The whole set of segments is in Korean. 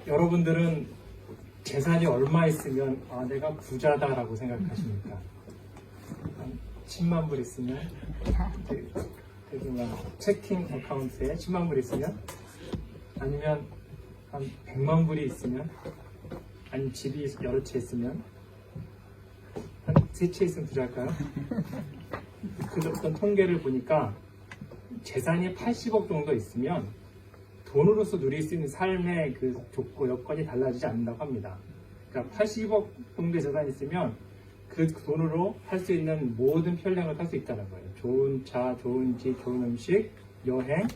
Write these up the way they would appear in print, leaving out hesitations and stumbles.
여러분들은 재산이 얼마 있으면 내가 부자다라고 생각하십니까? 한 10만 불 있으면, 체킹 어카운트에 10만 불 있으면, 아니면 한 100만 불이 있으면, 아니면 집이 여러 채 있으면, 한 3채 있으면 부자일까요? 그 어떤 통계를 보니까 재산이 80억 정도 있으면 돈으로서 누릴 수 있는 삶의 그 여건이 달라지지 않는다고 합니다. 그러니까 80억 정도의 재산이 있으면 그 돈으로 할 수 있는 모든 편리함을 할 수 있다는 거예요. 좋은 차, 좋은 집, 좋은 음식, 여행,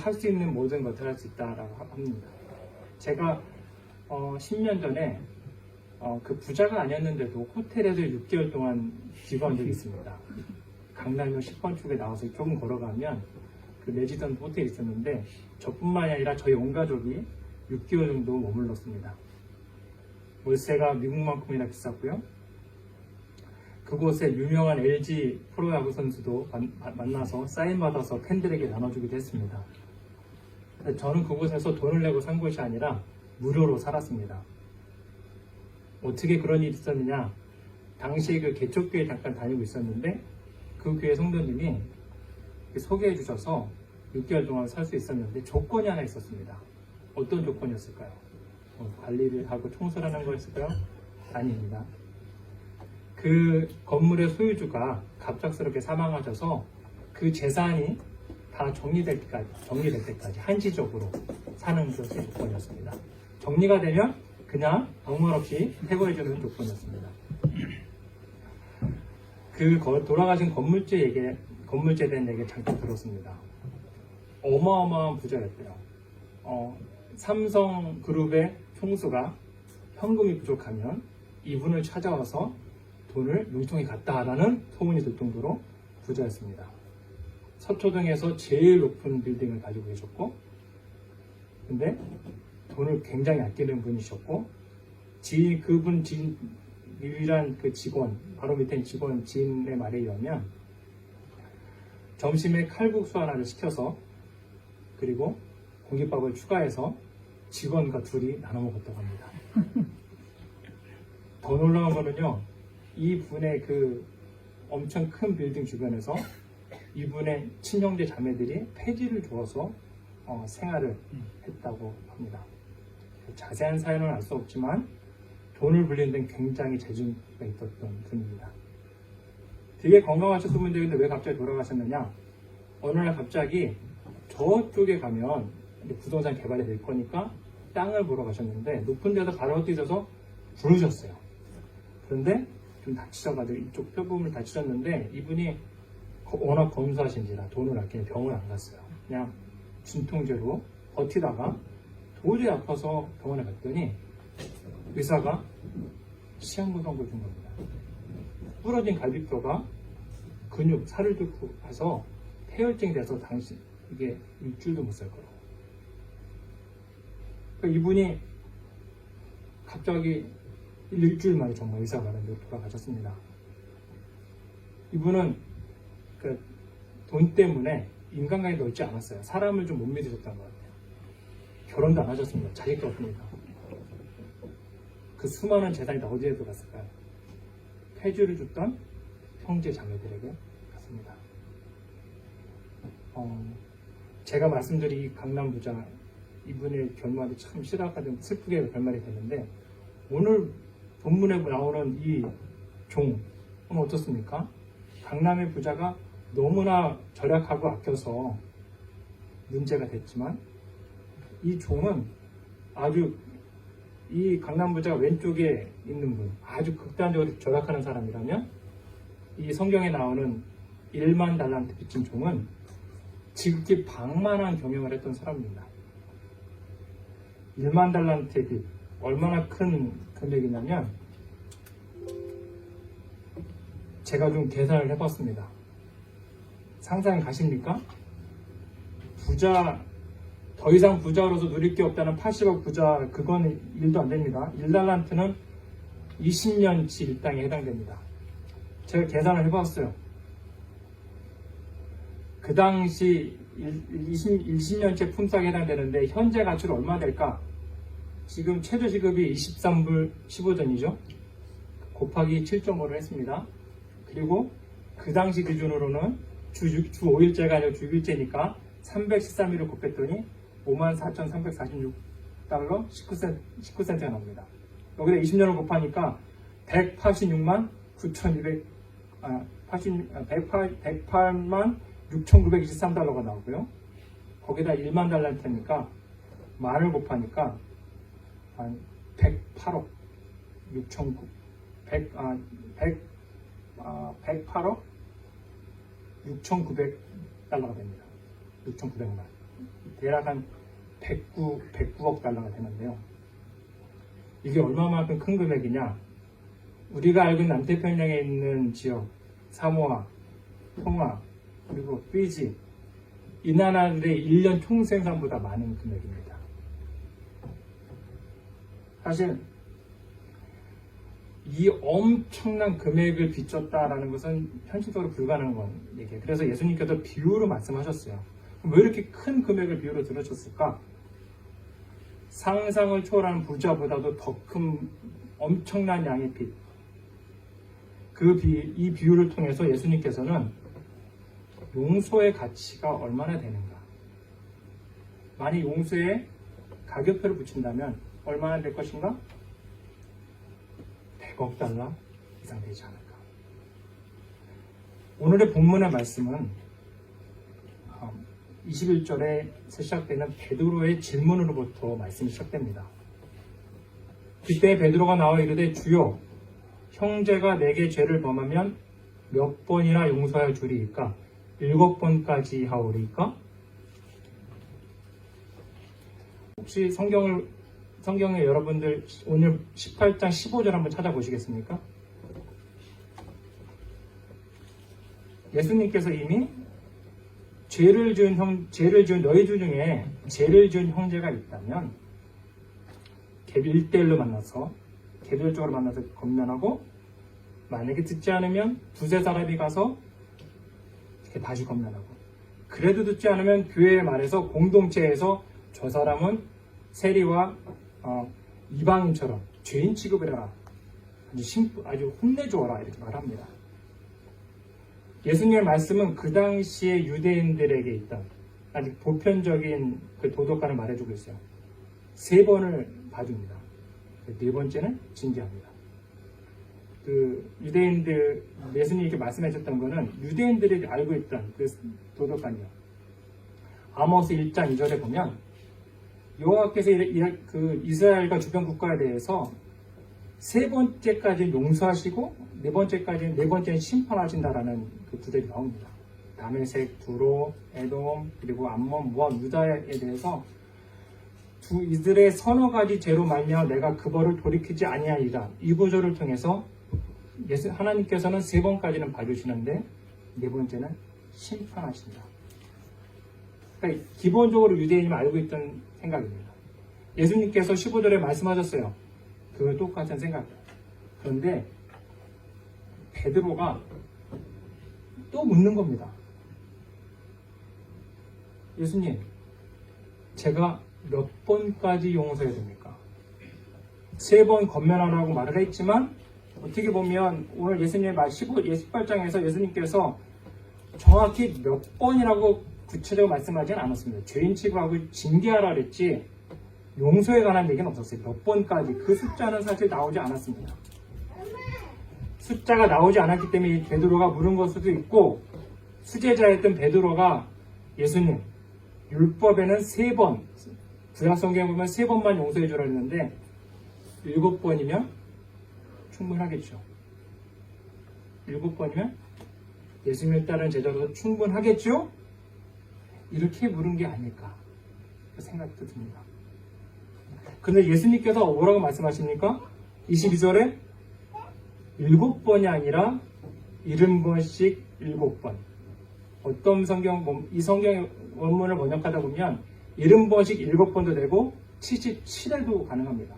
할 수 있는 모든 것들을 할 수 있다라고 합니다. 제가 10년 전에 그 부자가 아니었는데도 호텔에서 6개월 동안 지거한 적이 있습니다. 강남역 10번 쪽에 나와서 조금 걸어가면 그 레지던트 호텔이 있었는데 저뿐만이 아니라 저희 온 가족이 6개월 정도 머물렀습니다. 월세가 미국만큼이나 비쌌고요. 그곳에 유명한 LG 프로야구 선수도 만나서 사인받아서 팬들에게 나눠주기도 했습니다. 저는 그곳에서 돈을 내고 산 것이 아니라 무료로 살았습니다. 어떻게 그런 일이 있었느냐? 당시에 그 개척교회 잠깐 다니고 있었는데 그 교회 성도님이 소개해 주셔서 6개월 동안 살 수 있었는데 조건이 하나 있었습니다. 어떤 조건이었을까요? 관리를 하고 청소를 하는 거였을까요? 아닙니다. 그 건물의 소유주가 갑작스럽게 사망하셔서 그 재산이 다 정리될 때까지 한시적으로 사는 것이 조건이었습니다. 정리가 되면 그냥 아무 말 없이 해고해주는 조건이었습니다. 그 돌아가신 건물주에 대한 얘기 잠깐 들었습니다. 어마어마한 부자였대요. 삼성그룹의 총수가 현금이 부족하면 이분을 찾아와서 돈을 융통히 갖다라는 소문이 들 정도로 부자였습니다. 서초동에서 제일 높은 빌딩을 가지고 계셨고, 근데 돈을 굉장히 아끼는 분이셨고, 그분 유일한 그 직원, 바로 밑에 직원 지인의 말에 의하면 점심에 칼국수 하나를 시켜서 그리고 공깃밥을 추가해서 직원과 둘이 나눠 먹었다고 합니다. 더 놀라운 거는요, 이분의 그 엄청 큰 빌딩 주변에서 이분의 친형제 자매들이 폐지를 주어서 생활을 했다고 합니다. 자세한 사연은 알 수 없지만 돈을 불리는 데는 굉장히 재주가 있었던 분입니다. 되게 건강하셨던 분들인데 왜 갑자기 돌아가셨느냐? 어느 날 갑자기 저쪽에 가면 부동산 개발이 될 거니까 땅을 보러 가셨는데 높은 데서 바로 뛰셔서 부르셨어요. 그런데 좀 다치셔가지고 이쪽 뼈부분을 다치셨는데 이분이 워낙 검소하신지라 돈을 아끼는 병을 안 갔어요. 그냥 진통제로 버티다가 도저히 아파서 병원에 갔더니 의사가 시한부성을 준 겁니다. 부러진 갈비뼈가 근육, 살을 뚫고 가서 폐혈증이 돼서 당시 이게 일주일도 못 살 거라고. 그러니까 이분이 갑자기 일주일 만에 정말 의사가 말하는 돌아가셨습니다. 이분은 그 돈 때문에 인간관계 넓지 않았어요. 사람을 좀 못 믿으셨던 것 같아요. 결혼도 안 하셨습니다. 자식도 없으니까. 그 수많은 재산이 다 어디에 들어갔을까요? 폐주를 줬던 형제 자매들에게 갔습니다. 제가 말씀드린 이 강남 부자 이분의 결말이 참 실화가 슬프게 결말이 됐는데 오늘 본문에 나오는 이 종은 어떻습니까? 강남의 부자가 너무나 절약하고 아껴서 문제가 됐지만 이 종은 아주 이 강남 부자가 왼쪽에 있는 분 아주 극단적으로 절약하는 사람이라면 이 성경에 나오는 1만 달란트 빚진 종은 지극히 방만한 경영을 했던 사람입니다. 1만 달란트의 빚 얼마나 큰 금액이냐면 제가 좀 계산을 해봤습니다. 상상이 가십니까? 더 이상 부자로서 누릴 게 없다는 80억 부자, 그건 일도 안 됩니다. 1달란트는 20년치 일당에 해당됩니다. 제가 계산을 해봤어요. 그 당시 20년치 품삯에 해당되는데 현재 가치로 얼마 될까? 지금 최저시급이 23불 15전이죠. 곱하기 7.5를 했습니다. 그리고 그 당시 기준으로는 주 5일제가 아니라 주 6일제니까 313일을 곱했더니 54,346달러 19센트가 나옵니다. 여기다 20년을 곱하니까 108만 6,923달러가 나오고요. 거기다 1만 달러일 테니까 만을 곱하니까 한 108억 108억 6,900달러가 됩니다. 6,900만. 대략 한 109억 달러가 되는데요. 이게 얼마만큼 큰 금액이냐? 우리가 알고 있는 남태평양에 있는 지역, 사모아, 통화, 그리고 피지, 이 나라들의 1년 총생산보다 많은 금액입니다. 사실 이 엄청난 금액을 빚졌다라는 것은 현실적으로 불가능한 얘기예요. 그래서 예수님께서 비유로 말씀하셨어요. 왜 이렇게 큰 금액을 비유로 들으셨을까? 상상을 초월하는 부자보다도 더 큰 엄청난 양의 빚. 이 비유를 통해서 예수님께서는 용서의 가치가 얼마나 되는가. 만약 용서에 가격표를 붙인다면 얼마나 될 것인가? 100억 달러 이상 되지 않을까. 오늘의 본문의 말씀은 21절에 시작되는 베드로의 질문으로부터 말씀이 시작됩니다. 그때 베드로가 나와 이르되 주여 형제가 내게 죄를 범하면 몇 번이나 용서하여 주리이까? 7번까지 하오리이까? 혹시 성경에 여러분들 오늘 18장 15절 한번 찾아보시겠습니까? 예수님께서 이미 죄를 지은 너희 중에 죄를 지은 형제가 있다면 1대1로 만나서 개별적으로 만나서 건면하고, 만약에 듣지 않으면 두세 사람이 가서 다시 건면하고, 그래도 듣지 않으면 교회에 말해서 공동체에서 저 사람은 세리와 이방인처럼 죄인 취급을 해라, 아주 혼내주어라, 이렇게 말합니다. 예수님의 말씀은 그 당시에 유대인들에게 있던 아주 보편적인 그 도덕관을 말해주고 있어요. 3번을 봐줍니다. 4번째는 징계합니다. 유대인들, 예수님이 이렇게 말씀하셨던 거는 유대인들이 알고 있던 그 도덕관이요. 아모스 1장 2절에 보면 여호와께서 그 이스라엘과 주변 국가에 대해서 3번째까지 용서하시고 네 번째는 심판하신다라는 그 구절이 나옵니다. 다메섹, 두로, 에돔, 그리고 암몬, 모압, 유다에 대해서 이들의 서너 가지 죄로 말미암아 내가 그 벌을 돌이키지 아니하리라. 이 구절을 통해서 하나님께서는 3번까지는 봐주시는데 4번째는 심판하신다. 그러니까 기본적으로 유대인이 알고 있던 생각입니다. 예수님께서 15절에 말씀하셨어요. 그 똑같은 생각. 그런데 베드로가 또 묻는 겁니다. 예수님, 제가 몇 번까지 용서해야 됩니까? 3번 건면하라고 말을 했지만 어떻게 보면 오늘 예수님의 말 18장에서 예수님께서 정확히 몇 번이라고 구체적으로 말씀하지는 않았습니다. 죄인 취급하고 징계하라 그랬지 용서에 관한 얘기는 없었어요. 몇 번까지. 그 숫자는 사실 나오지 않았습니다. 숫자가 나오지 않았기 때문에 베드로가 물은 걸 수도 있고, 수제자였던 베드로가 예수님, 율법에는 3번, 구약성경에 보면 3번만 용서해 주라 했는데 7번이면 충분하겠죠. 7번이면 예수님을 따르는 제자로서 충분하겠죠? 이렇게 물은 게 아닐까 생각도 듭니다. 근데 예수님께서 뭐라고 말씀하십니까? 22절에 7번이 아니라 70번씩 7번. 어떤 이 성경 원문을 번역하다 보면 70번씩 7번도 되고 77회도 가능합니다.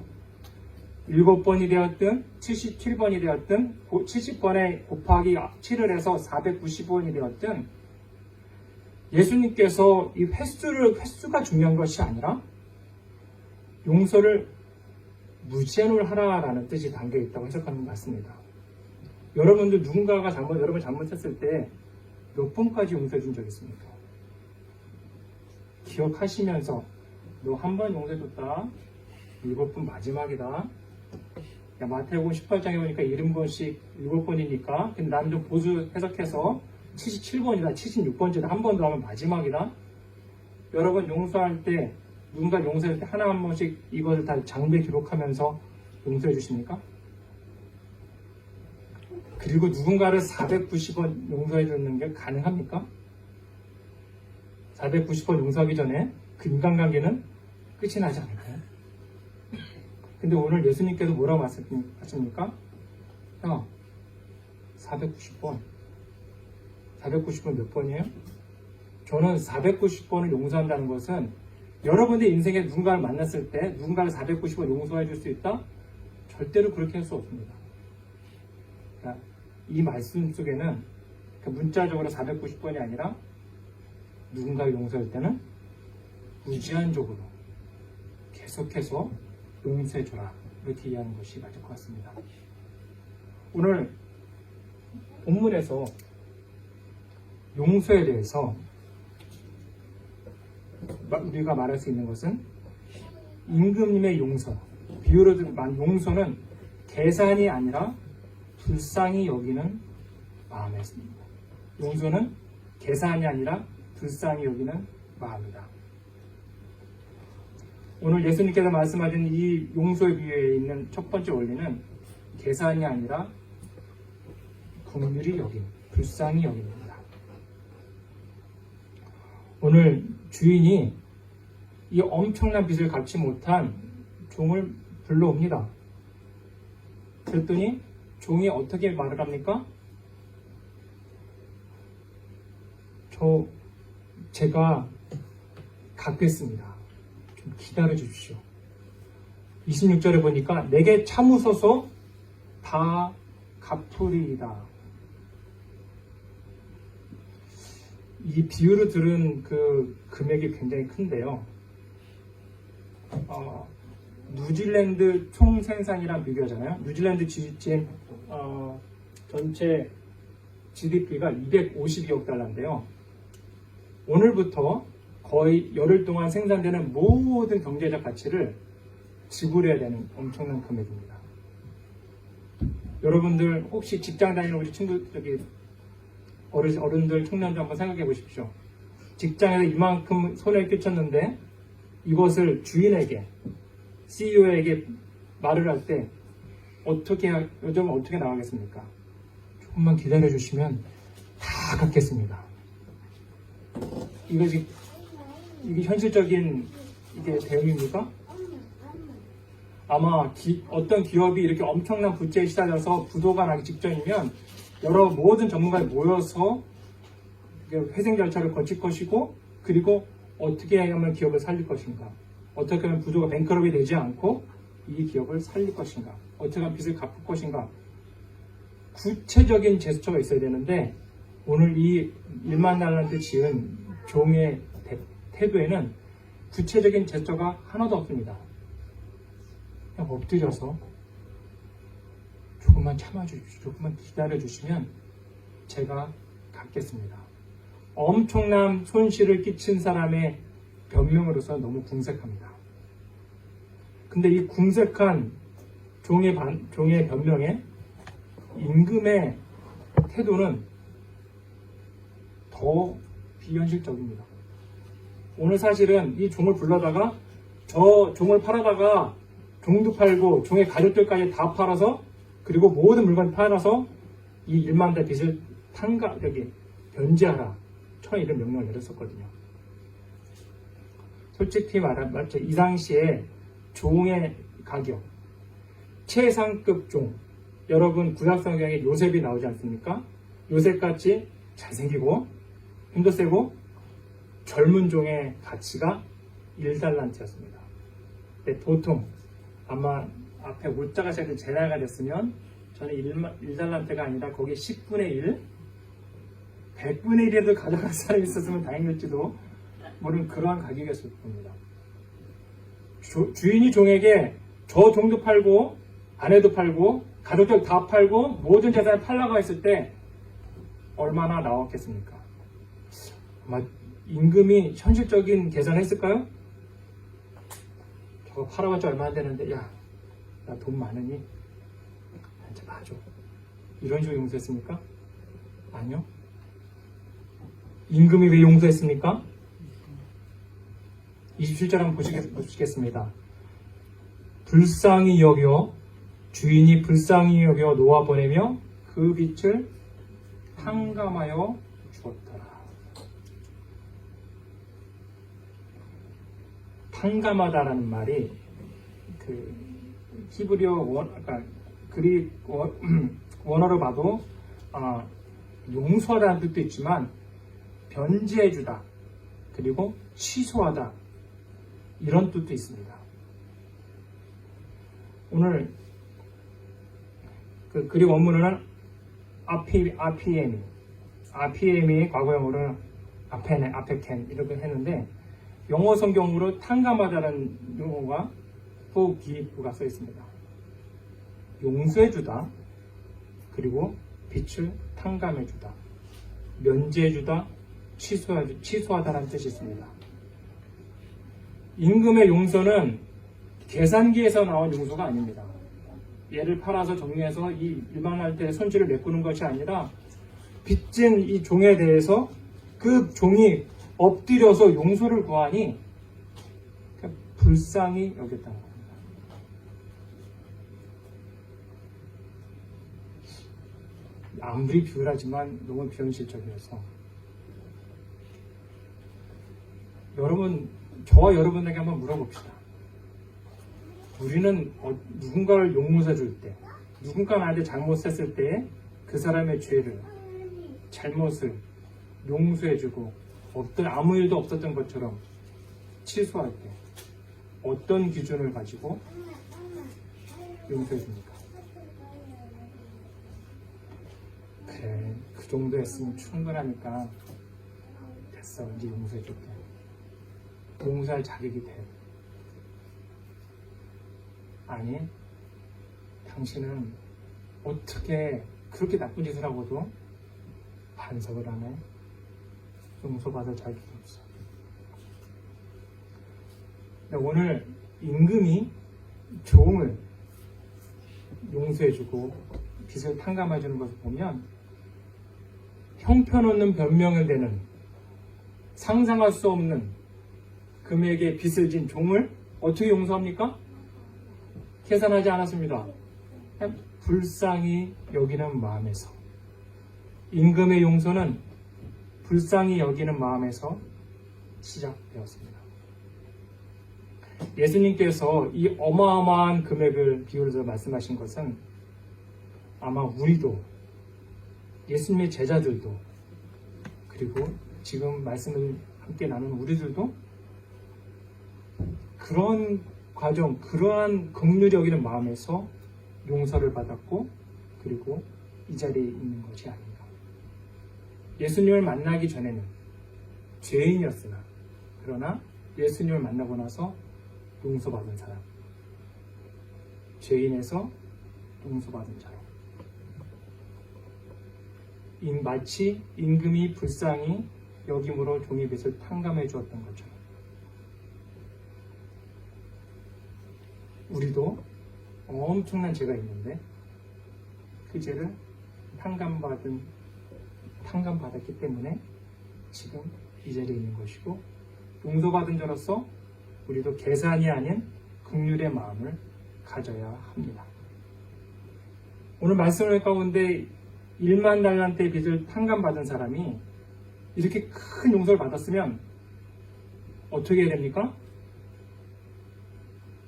7번이 되었든 77번이 되었든 70번에 곱하기 7을 해서 495번이 되었든 예수님께서 이 횟수가 중요한 것이 아니라 용서를 무제한을 하라라는 뜻이 담겨 있다고 해석하는 게 맞습니다. 여러분들 누군가가 여러분 잘못했을 때 몇 번까지 용서해 준 적 있습니까? 기억하시면서 너 한 번 용서해줬다. 7번 마지막이다. 야, 마태복음 18장에 보니까 70번씩 7번이니까 근데 나는 좀 보수 해석해서 77번이다, 76번째다, 한 번 더 하면 마지막이다. 여러분 용서할 때 누군가 용서할 때 하나 한 번씩 이것을 다 장부에 기록하면서 용서해 주십니까? 그리고 누군가를 490번 용서해 주는 게 가능합니까? 490번 용서하기 전에 그 인간관계는 끝이 나지 않을까요? 근데 오늘 예수님께서 뭐라고 말씀하십니까? 형, 490번. 490번 몇 번이에요? 저는 490번을 용서한다는 것은 여러분의 인생에 누군가를 만났을 때 누군가를 490번 용서해 줄 수 있다? 절대로 그렇게 할 수 없습니다. 그러니까 이 말씀 속에는 문자적으로 490번이 아니라 누군가를 용서할 때는 무제한적으로 계속해서 용서해줘라. 이렇게 이해하는 것이 맞을 것 같습니다. 오늘 본문에서 용서에 대해서 우리가 말할 수 있는 것은 임금님의 용서, 비유로 든 용서는 계산이 아니라 불쌍히 여기는 마음이었습니다. 용서는 계산이 아니라 불쌍히 여기는 마음이다. 오늘 예수님께서 말씀하신 이 용서의 비유에 있는 첫 번째 원리는 계산이 아니라 긍휼히 여김, 불쌍히 여깁니다. 오늘 주인이 이 엄청난 빚을 갚지 못한 종을 불러옵니다. 그랬더니 종이 어떻게 말을 합니까? 제가 갚겠습니다. 좀 기다려 주십시오. 26절에 보니까 내게 참으소서 다 갚으리이다. 이 비유를 들은 그 금액이 굉장히 큰데요. 뉴질랜드 총생산이랑 비교하잖아요. 뉴질랜드 전체 GDP가 252억 달러인데요. 오늘부터 거의 열흘 동안 생산되는 모든 경제적 가치를 지불해야 되는 엄청난 금액입니다. 여러분들 혹시 직장 다니는 우리 친구 어른들 청년들 한번 생각해 보십시오. 직장에서 이만큼 손해를 끼쳤는데 이것을 주인에게 CEO에게 말을 할 때 요즘은 어떻게 나가겠습니까? 조금만 기다려 주시면 다 갚겠습니다. 이게 현실적인 대응입니까? 아마 어떤 기업이 이렇게 엄청난 부채에 시달려서 부도가 나기 직전이면 모든 전문가들이 모여서 회생 절차를 거칠 것이고, 그리고 어떻게 하면 기업을 살릴 것인가, 어떻게 하면 부도가 뱅크럽이 되지 않고 이 기업을 살릴 것인가, 어떻게 하면 빚을 갚을 것인가, 구체적인 제스처가 있어야 되는데 오늘 이 1만 달러한테 지은 종의 태도에는 구체적인 제스처가 하나도 없습니다. 그냥 엎드려서 조금만 참아주십시오. 조금만 기다려주시면 제가 갚겠습니다. 엄청난 손실을 끼친 사람의 변명으로서 너무 궁색합니다. 근데 이 궁색한 종의 변명에 임금의 태도는 더 비현실적입니다. 오늘 사실은 이 종을 불러다가 저 종을 팔아다가 종도 팔고 종의 가족들까지 다 팔아서, 그리고 모든 물건 팔아서 이 1만 대 빚을 변제하라, 이런 명령을 내렸었거든요. 솔직히 말하면 이 당시에 종의 가격, 최상급 종, 여러분 구약성경에 요셉이 나오지 않습니까? 요셉같이 잘생기고 힘도 세고 젊은 종의 가치가 1달란트였습니다. 네, 보통 아마 앞에 오자가 시작해서 제나가 됐으면 저는 1달란트가 아니라 거기에 10분의 1, 100분의 1에도 가져갈 사람이 있었으면 다행일지도 모르는 그러한 가격이었을 겁니다. 주인이 종에게 저 종도 팔고 아내도 팔고 가족들 다 팔고 모든 재산을 팔라고 했을 때 얼마나 나왔겠습니까? 아마 임금이 현실적인 계산했을까요? 저거 팔아봤자 얼마 안 되는데 야, 나 돈 많으니 이제 봐줘. 이런 식으로 용서했습니까? 아니요. 임금이 왜 용서했습니까? 27절 한번 보시겠습니다. 불쌍히 여겨 주인이 불쌍히 여겨 놓아보내며 그 빛을 탕감하여 주었더라. 탕감하다라는 말이 그 히브리어 그러니까 그릭 원어로 봐도 용서하다는 뜻도 있지만 변제해주다 그리고 취소하다 이런 뜻도 있습니다. 오늘 그 그릭 원문은 RPM이 과거형으로는 아페켄 이렇게 했는데 영어 성경으로 탕감하다는 용어가 forgive가 써 있습니다. 용서해주다 그리고 빛을 탕감해주다 면제해주다 취소하다라는 뜻이 있습니다. 임금의 용서는 계산기에서 나온 용서가 아닙니다. 얘를 팔아서 정리해서 이 일반할 때 손실을 메꾸는 것이 아니라 빚진 이 종에 대해서 그 종이 엎드려서 용서를 구하니 불쌍히 여겼다는 겁니다. 아무리 비굴하지만 너무 비현실적이어서 여러분, 저와 여러분에게 한번 물어봅시다. 우리는 누군가를 용서해 줄 때, 누군가 나한테 잘못했을 때 그 사람의 죄를, 잘못을 용서해주고 아무 일도 없었던 것처럼 취소할 때 어떤 기준을 가지고 용서해줍니까? 그래, 그 정도 했으면 충분하니까 됐어, 이제 용서해줄게. 용서할 자격이 돼. 아니, 당신은 어떻게 그렇게 나쁜 짓을 하고도 반성을 안 해? 용서받을 자격이 없어. 오늘 임금이 종을 용서해주고 빚을 탕감해주는 것을 보면 형편없는 변명을 대는 상상할 수 없는 금액의 빚을 진 종을 어떻게 용서합니까? 계산하지 않았습니다. 그냥 불쌍히 여기는 마음에서. 임금의 용서는 불쌍히 여기는 마음에서 시작되었습니다. 예수님께서 이 어마어마한 금액을 비유해서 말씀하신 것은 아마 우리도, 예수님의 제자들도, 그리고 지금 말씀을 함께 나누는 우리들도 그런 과정, 그러한 긍휼히 여기는 마음에서 용서를 받았고 그리고 이 자리에 있는 것이 아닌가. 예수님을 만나기 전에는 죄인이었으나 그러나 예수님을 만나고 나서 용서받은 사람, 죄인에서 용서받은 자로, 마치 임금이 불쌍히 여김으로 종의 빚을 탕감해 주었던 것처럼 우리도 엄청난 죄가 있는데 그 죄를 탕감받았기 때문에 지금 이 자리에 있는 것이고, 용서받은 자로서 우리도 계산이 아닌 긍휼의 마음을 가져야 합니다. 오늘 말씀을 가운데 1만 달란트의 빚을 탕감받은 사람이 이렇게 큰 용서를 받았으면 어떻게 해야 됩니까?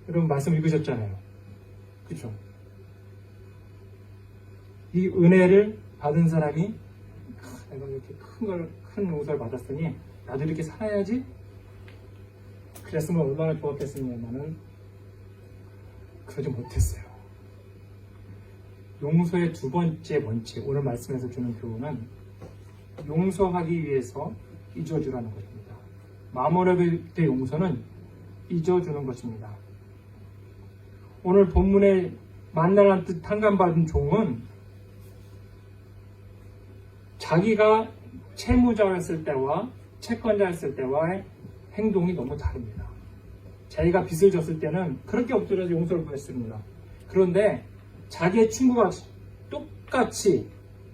여러분 말씀 읽으셨잖아요. 그렇죠? 이 은혜를 받은 사람이 내가 이렇게 큰 용서를 받았으니 나도 이렇게 살아야지? 그랬으면 얼마나 좋았겠습니다만은 그러지 못했어요. 용서의 두 번째 원칙, 오늘 말씀에서 주는 교훈은 용서하기 위해서 잊어주라는 것입니다. 마모레의 용서는 잊어주는 것입니다. 오늘 본문의 만달란트 탕감받은 종은 자기가 채무자였을 때와 채권자였을 때와의 행동이 너무 다릅니다. 자기가 빚을 졌을 때는 그렇게 엎드려서 용서를 구했습니다. 그런데 자기의 친구가 똑같이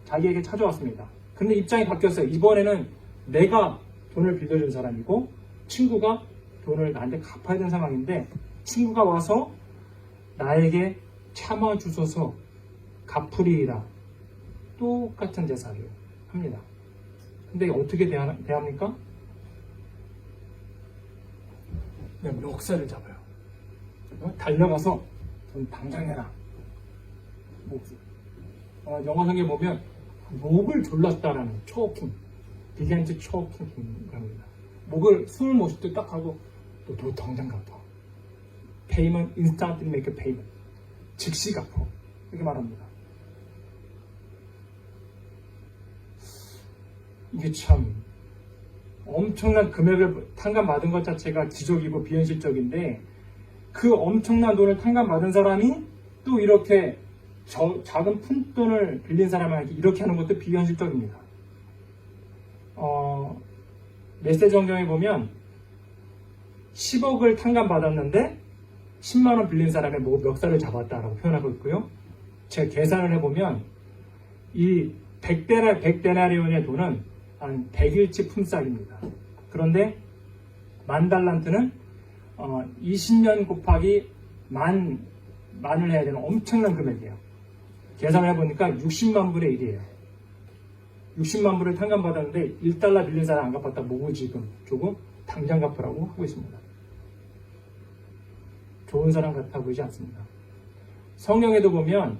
자기에게 찾아왔습니다. 근데 입장이 바뀌었어요. 이번에는 내가 돈을 빌려준 사람이고 친구가 돈을 나한테 갚아야 되는 상황인데 친구가 와서 나에게 참아주소서 갚으리이다. 똑같은 대사를 합니다. 근데 어떻게 대합니까? 그냥 멱살을 잡아요. 달려가서 돈 당장 내라. 영어 성경에 보면 목을 졸랐다라는 초킹, 비겐트 초킹입니다. 목을 숨을 못 쉴 때 딱 하고 너 당장 갚아. Payment instantly make a payment. 즉시 갚아. 이렇게 말합니다. 이게 참 엄청난 금액을 탕감받은 것 자체가 기적이고 비현실적인데 그 엄청난 돈을 탕감받은 사람이 또 이렇게 작은 푼돈을 빌린 사람에게 이렇게 하는 것도 비현실적입니다. 메시지 성경에 보면 10억을 탕감받았는데 10만원 빌린 사람의 멱살을 잡았다라고 표현하고 있고요. 제가 계산을 해보면 이 100데나리온의 돈은 한 100일치 품삯입니다. 그런데 만 달란트는 20년 곱하기 만을 해야 되는 엄청난 금액이에요. 계산을 해보니까 60만 불의 1이에요. 60만 불을 탕감받았는데 1달러 빌린 사람 안 갚았다. 목을 지금 조금 당장 갚으라고 하고 있습니다. 좋은 사람 같아 보이지 않습니다. 성경에도 보면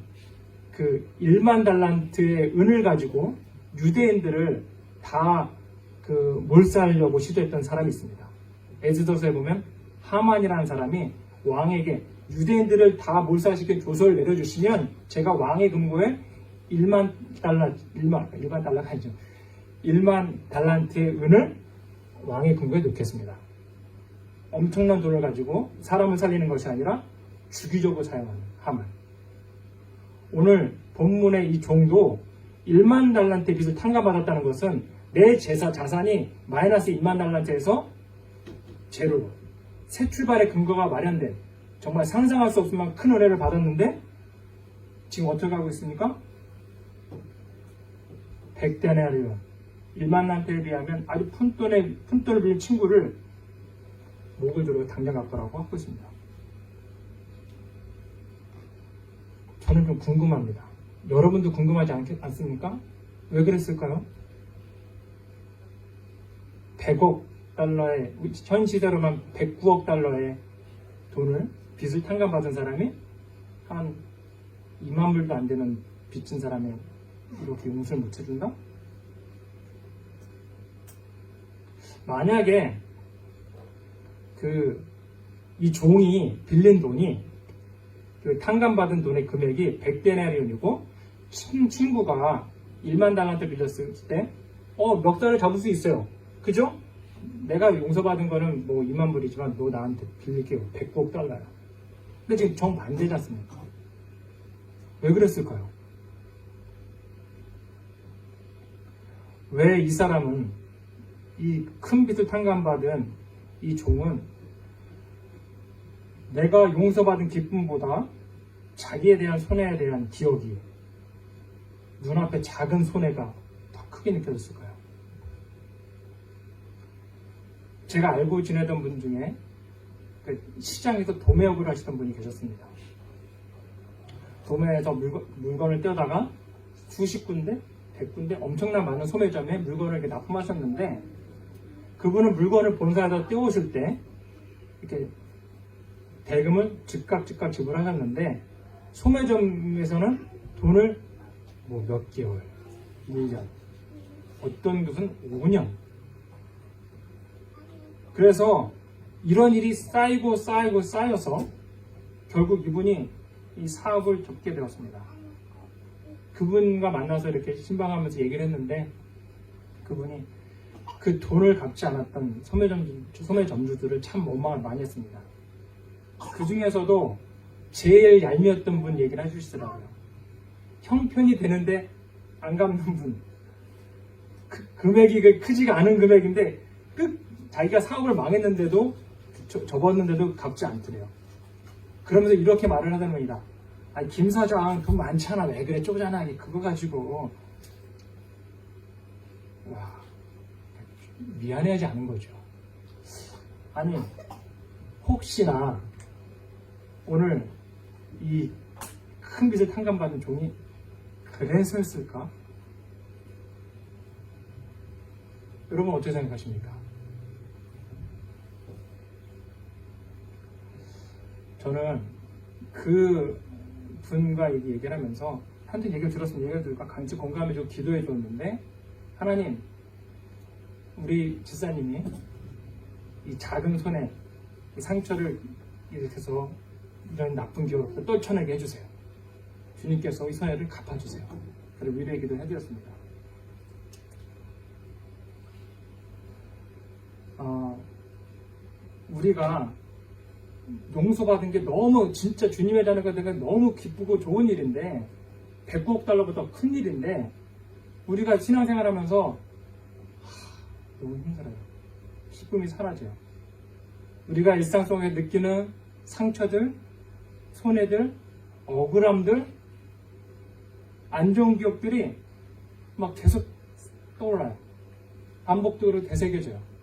그 1만 달란트의 은을 가지고 유대인들을 다 몰살하려고 시도했던 사람이 있습니다. 에스더서에 보면 하만이라는 사람이 왕에게 유대인들을 다 몰살시킨 조서를 내려주시면 제가 왕의 금고에 1만 달란트의 은을 왕의 금고에 넣겠습니다. 엄청난 돈을 가지고 사람을 살리는 것이 아니라 주기적으로 사용하는 하만. 오늘 본문의 이 종도 1만 달란트의 빚을 탕감받았다는 것은 내 자산이 마이너스 2만 달란트에서 제로로 새 출발의 근거가 마련된 정말 상상할 수 없을 만큼 큰 은혜를 받았는데 지금 어떻게 하고 있습니까? 100데나리온 1만 달란트에 비하면 아주 푼돈을 빌린 친구를 목을 조르고 당장 갚으라고 하고 있습니다. 저는 좀 궁금합니다. 여러분도 궁금하지 않습니까? 왜 그랬을까요? 100억 달러의 현 시대로만 109억 달러의 돈을 빚을 탕감받은 사람이 한 2만 불도 안 되는 빚진 사람에 이렇게 용서를 못 해준다? 만약에 이 종이 빌린 돈이 탕감받은 돈의 금액이 100데나리온이고 친구가 1만 달란트 빌렸을 때 멱살을 잡을 수 있어요. 그죠? 내가 용서받은 거는 2만 불이지만 너 나한테 빌릴게 109억 달러야. 근데 지금 정반대지 않습니까? 왜 그랬을까요? 왜 이 사람은 이 큰 빚을 탕감받은 이 종은 내가 용서받은 기쁨보다 자기에 대한 손해에 대한 기억이 눈앞에 작은 손해가 더 크게 느껴졌을까요? 제가 알고 지내던 분 중에 시장에서 도매업을 하시던 분이 계셨습니다. 도매에서 물건을 떼다가 수십 군데, 100군데 엄청난 많은 소매점에 물건을 이렇게 납품하셨는데 그분은 물건을 본사에서 떼오실 때 이렇게 대금을 즉각 지불하셨는데 소매점에서는 돈을 몇 개월, 1년, 어떤 곳은 5년. 그래서 이런 일이 쌓여서 결국 이분이 이 사업을 접게 되었습니다. 그분과 만나서 이렇게 신방하면서 얘기를 했는데 그분이 그 돈을 갚지 않았던 소매점주들을 참 원망을 많이 했습니다. 그 중에서도 제일 얄미웠던 분 얘기를 해주시더라고요. 형편이 되는데 안 갚는 분. 금액이 크지가 않은 금액인데 자기가 사업을 망했는데도 접었는데도 갚지 않더래요. 그러면서 이렇게 말을 하는 겁니다. 아니 김 사장 돈 많잖아. 왜 그래 쪼잔하게 그거 가지고 와 미안해하지 않은 거죠. 아니 혹시나 오늘 이 큰 빚을 탕감받은 종이 그래서였을까? 여러분 어떻게 생각하십니까? 저는 그 분과 얘기를 하면서 한테 얘기를 들었으면 얘기를 들을까 같이 공감해주고 기도해 줬는데 하나님 우리 집사님이 이 작은 손에 이 상처를 이렇게 해서 이런 나쁜 기억을 떨쳐내게 해주세요. 주님께서 이 손해를 갚아주세요. 그리고 위로의 기도를 해드렸습니다. 우리가 용서받은 게 너무 진짜 주님의 자녀가 되가 너무 기쁘고 좋은 일인데 100억 달러보다 큰 일인데 우리가 신앙생활하면서 너무 힘들어요. 기쁨이 사라져요. 우리가 일상 속에 느끼는 상처들, 손해들, 억울함들, 안 좋은 기억들이 막 계속 떠올라요. 반복적으로 되새겨져요.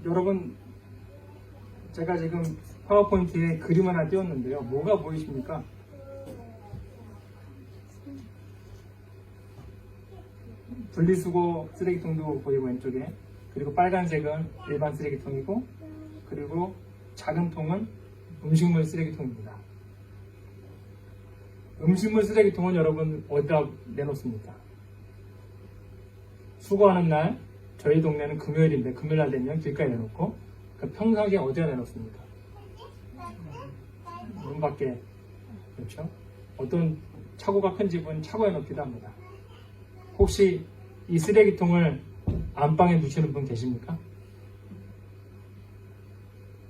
여러분 제가 지금 파워포인트에 그림 하나 띄웠는데요. 뭐가 보이십니까? 분리수거 쓰레기통도 보이고 왼쪽에 그리고 빨간색은 일반 쓰레기통이고 그리고 작은 통은 음식물 쓰레기통입니다. 음식물 쓰레기통은 여러분 어디다 내놓습니까? 수거하는 날 저희 동네는 금요일인데 금요일날 되면 길가에 내놓고 평상시에 어디다 내놓습니까? 문 밖에 그렇죠? 어떤 차고가 큰 집은 차고에 넣기도 합니다. 혹시 이 쓰레기통을 안방에 두시는 분 계십니까?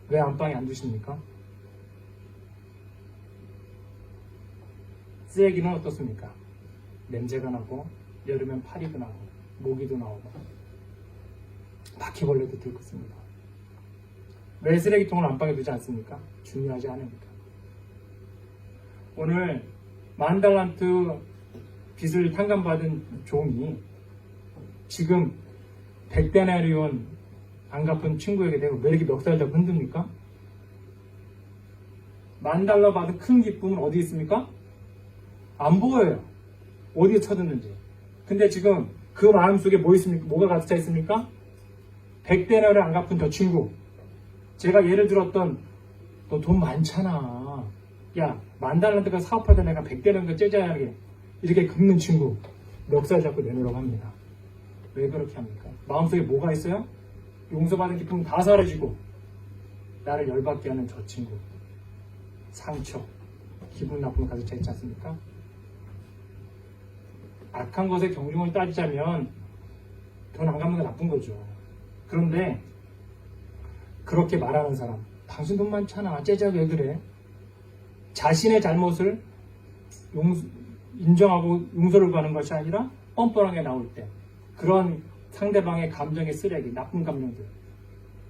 왜 안방에 안 두십니까? 쓰레기는 어떻습니까? 냄새가 나고 여름엔 파리도 나고 모기도 나오고 바퀴벌레도 들끓습니다. 왜 쓰레기통을 안방에 두지 않습니까? 중요하지 않으니까. 오늘 10,000달란트 빚을 탕감받은 종이 지금 100데나리온 안 갚은 친구에게 내가 왜 이렇게 멱살 잡고 흔듭니까? 10,000달러 받은 큰 기쁨은 어디 있습니까? 안 보여요. 어디에 쳐졌는지. 근데 지금 그 마음속에 뭐 있습니까? 뭐가 가득 차 있습니까? 100데나리온 안 갚은 저 친구. 제가 예를 들었던 너 돈 많잖아. 야 10,000달러가 사업하던 애가 100데나리온 째자하게 이렇게 긁는 친구 멱살 잡고 내놓으라고 합니다. 왜 그렇게 합니까? 마음속에 뭐가 있어요? 용서받은 기쁨 다 사라지고 나를 열받게 하는 저 친구 상처 기분 나쁨 가득 차 있지 않습니까? 악한 것의 경중을 따지자면 돈 안 갚는 게 나쁜 거죠. 그런데 그렇게 말하는 사람 당신 돈 많잖아 째자 왜 그래? 자신의 잘못을 인정하고 용서를 구하는 것이 아니라 뻔뻔하게 나올 때 그런 상대방의 감정의 쓰레기 나쁜 감정들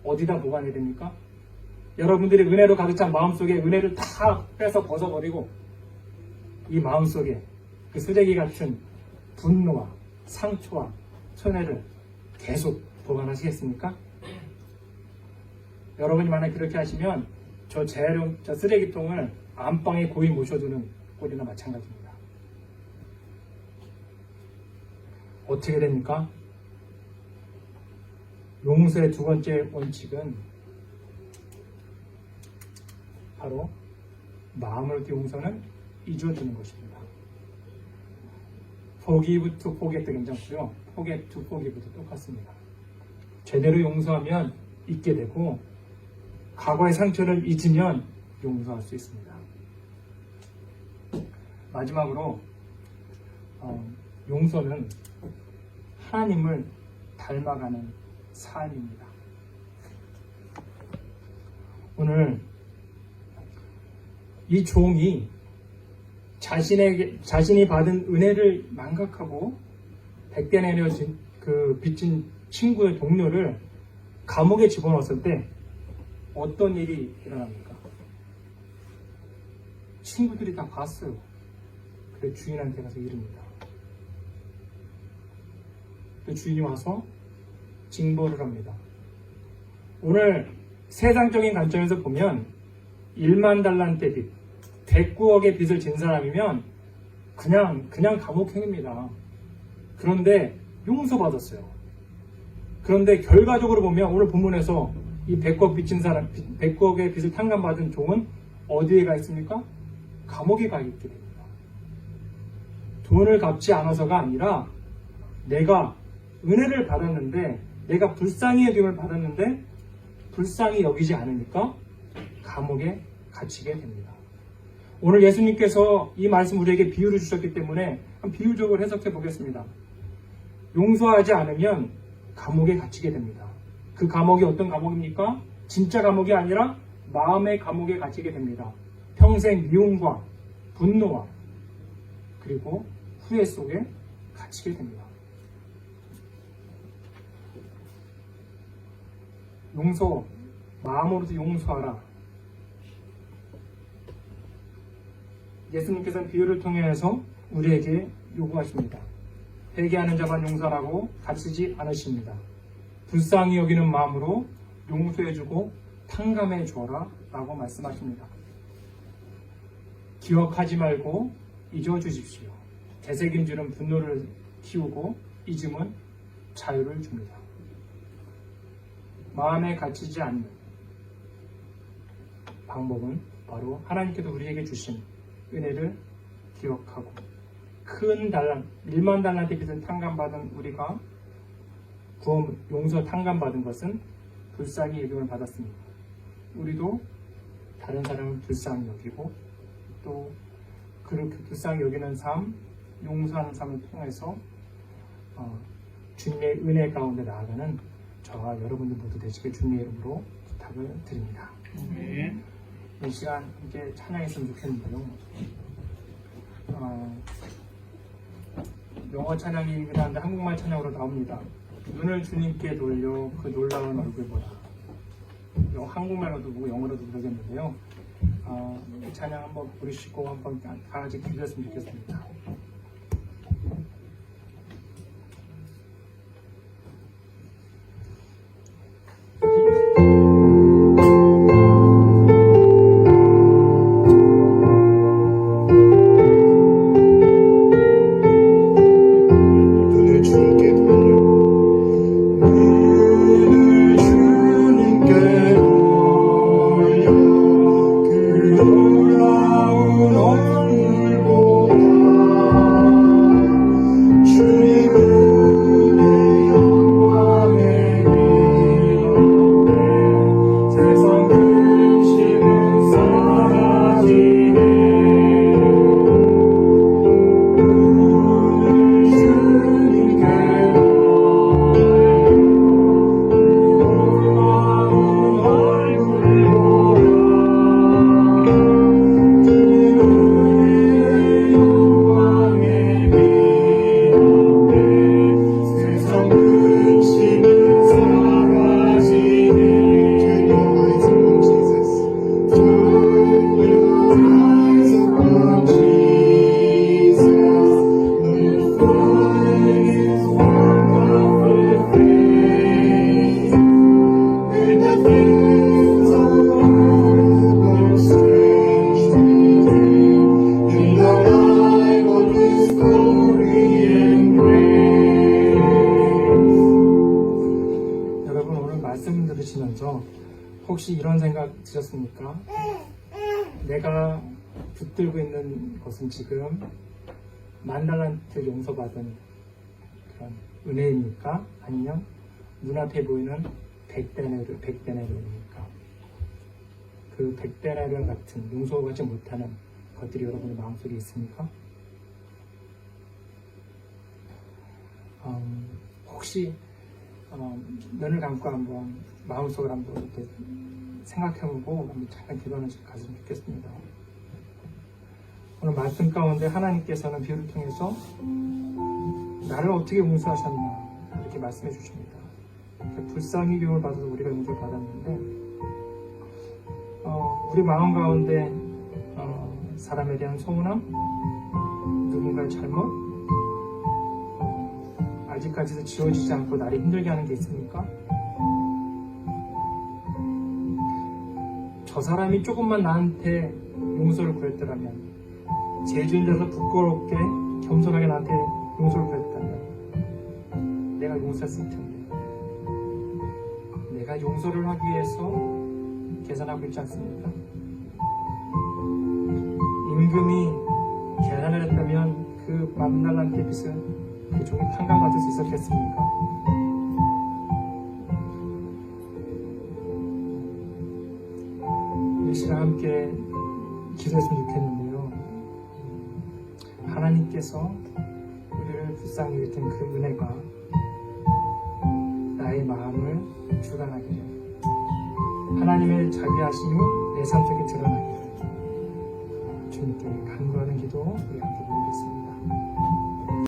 어디다 보관해야 됩니까? 여러분들이 은혜로 가득 찬 마음속에 은혜를 다 빼서 벗어버리고 이 마음속에 그 쓰레기 같은 분노와 상처와 손해를 계속 보관하시겠습니까? 여러분이 만약 그렇게 하시면 저 쓰레기통을 안방에 고이 모셔두는 꼴이나 마찬가지입니다. 어떻게 됩니까? 용서의 두 번째 원칙은 바로 마음을 용서는 잊어주는 것입니다. forgive to forget도 괜찮고요. forget to forgive도 똑같습니다. 제대로 용서하면 잊게 되고 과거의 상처를 잊으면 용서할 수 있습니다. 마지막으로 용서는 하나님을 닮아가는 삶입니다. 오늘 이 종이 자신이 받은 은혜를 망각하고 백대 내려 빚진 친구의 동료를 감옥에 집어넣었을 때 어떤 일이 일어납니까? 친구들이 다 봤어요. 그래 주인한테 가서 이릅니다. 그 주인이 와서 징벌을 합니다. 오늘 세상적인 관점에서 보면 1만 달란트 빚, 109억의 빚을 진 사람이면 그냥 감옥행입니다. 그런데 용서받았어요. 그런데 결과적으로 보면 오늘 본문에서 이 109억 빚진 사람, 109억의 빚을 탕감받은 종은 어디에 가 있습니까? 감옥에 가 있게 됩니다. 돈을 갚지 않아서가 아니라 내가 은혜를 받았는데, 내가 불쌍히 여김을 받았는데 불쌍히 여기지 않으니까 감옥에 갇히게 됩니다. 오늘 예수님께서 이 말씀 우리에게 비유를 주셨기 때문에 비유적으로 해석해 보겠습니다. 용서하지 않으면 감옥에 갇히게 됩니다. 그 감옥이 어떤 감옥입니까? 진짜 감옥이 아니라 마음의 감옥에 갇히게 됩니다. 평생 미움과 분노와 그리고 후회 속에 갇히게 됩니다. 용서, 마음으로도 용서하라. 예수님께서는 비유를 통해서 우리에게 요구하십니다. 회개하는 자만 용서하라고 갇히지 않으십니다. 불쌍히 여기는 마음으로 용서해주고 탕감해 주어라 라고 말씀하십니다. 기억하지 말고 잊어주십시오. 되새김질은 분노를 키우고 잊음은 자유를 줍니다. 마음에 갇히지 않는 방법은 바로 하나님께서 우리에게 주신 은혜를 기억하고 큰 달란, 1만 달란트 빚은 탕감받은 우리가 구원, 용서 탕감받은 것은 불쌍히 여김을 받았습니다. 우리도 다른 사람을 불쌍히 여기고 또 그렇게 불쌍히 여기는 삶, 용서하는 삶을 통해서 주님의 은혜 가운데 나아가는 저와 여러분들 모두 되시길 주님의 이름으로 부탁을 드립니다. 이 시간 함께 찬양했으면 좋겠는데요. 영어 찬양이긴 한데 한국말 찬양으로 나옵니다. 눈을 주님께 돌려 그 놀라운 얼굴 보라. 한국말로도 보고 영어로도 그러겠는데요. 이 찬양 한번 부르시고 한번 다 같이 기도했으면 좋겠습니다. 혹시 이런 생각 드셨습니까? 내가 붙들고 있는 것은 지금 10,000달란트 용서받은 그런 은혜입니까? 아니면 눈앞에 보이는 100데나리온입니까? 그 100데나리온 같은 용서하지 못하는 것들이 여러분의 마음속에 있습니까? 혹시 눈을 감고 한번 마음속을 한번 이렇게 생각해보고 잠깐 기도하는 시간 가졌으면 좋겠습니다. 오늘 말씀 가운데 하나님께서는 비유를 통해서 나를 어떻게 용서하셨나 이렇게 말씀해 주십니다. 불쌍히 교훈을 받아서 우리가 용서를 받았는데 우리 마음 가운데 사람에 대한 서운함, 누군가의 잘못, 아직까지도 지워지지 않고 나를 힘들게 하는 게 있습니까? 저 사람이 조금만 나한테 용서를 구했더라면, 죄지은자서 부끄럽게 겸손하게 나한테 용서를 구했다면 내가 용서했을 텐데, 내가 용서를 하기 위해서 계산하고 있지 않습니까? 임금이 계산을 했다면 그 만날란 데빗은 그 종이 판단받을 수 있었겠습니까? 이 시간 함께 기도했으면 좋겠는데요. 하나님께서 우리를 불쌍히 여긴 그 은혜가 나의 마음을 주관하기를, 하나님의 자비하심이 내 삶 속에 드러나기를 주님께 간구하는 기도 우리 함께 드리겠습니다.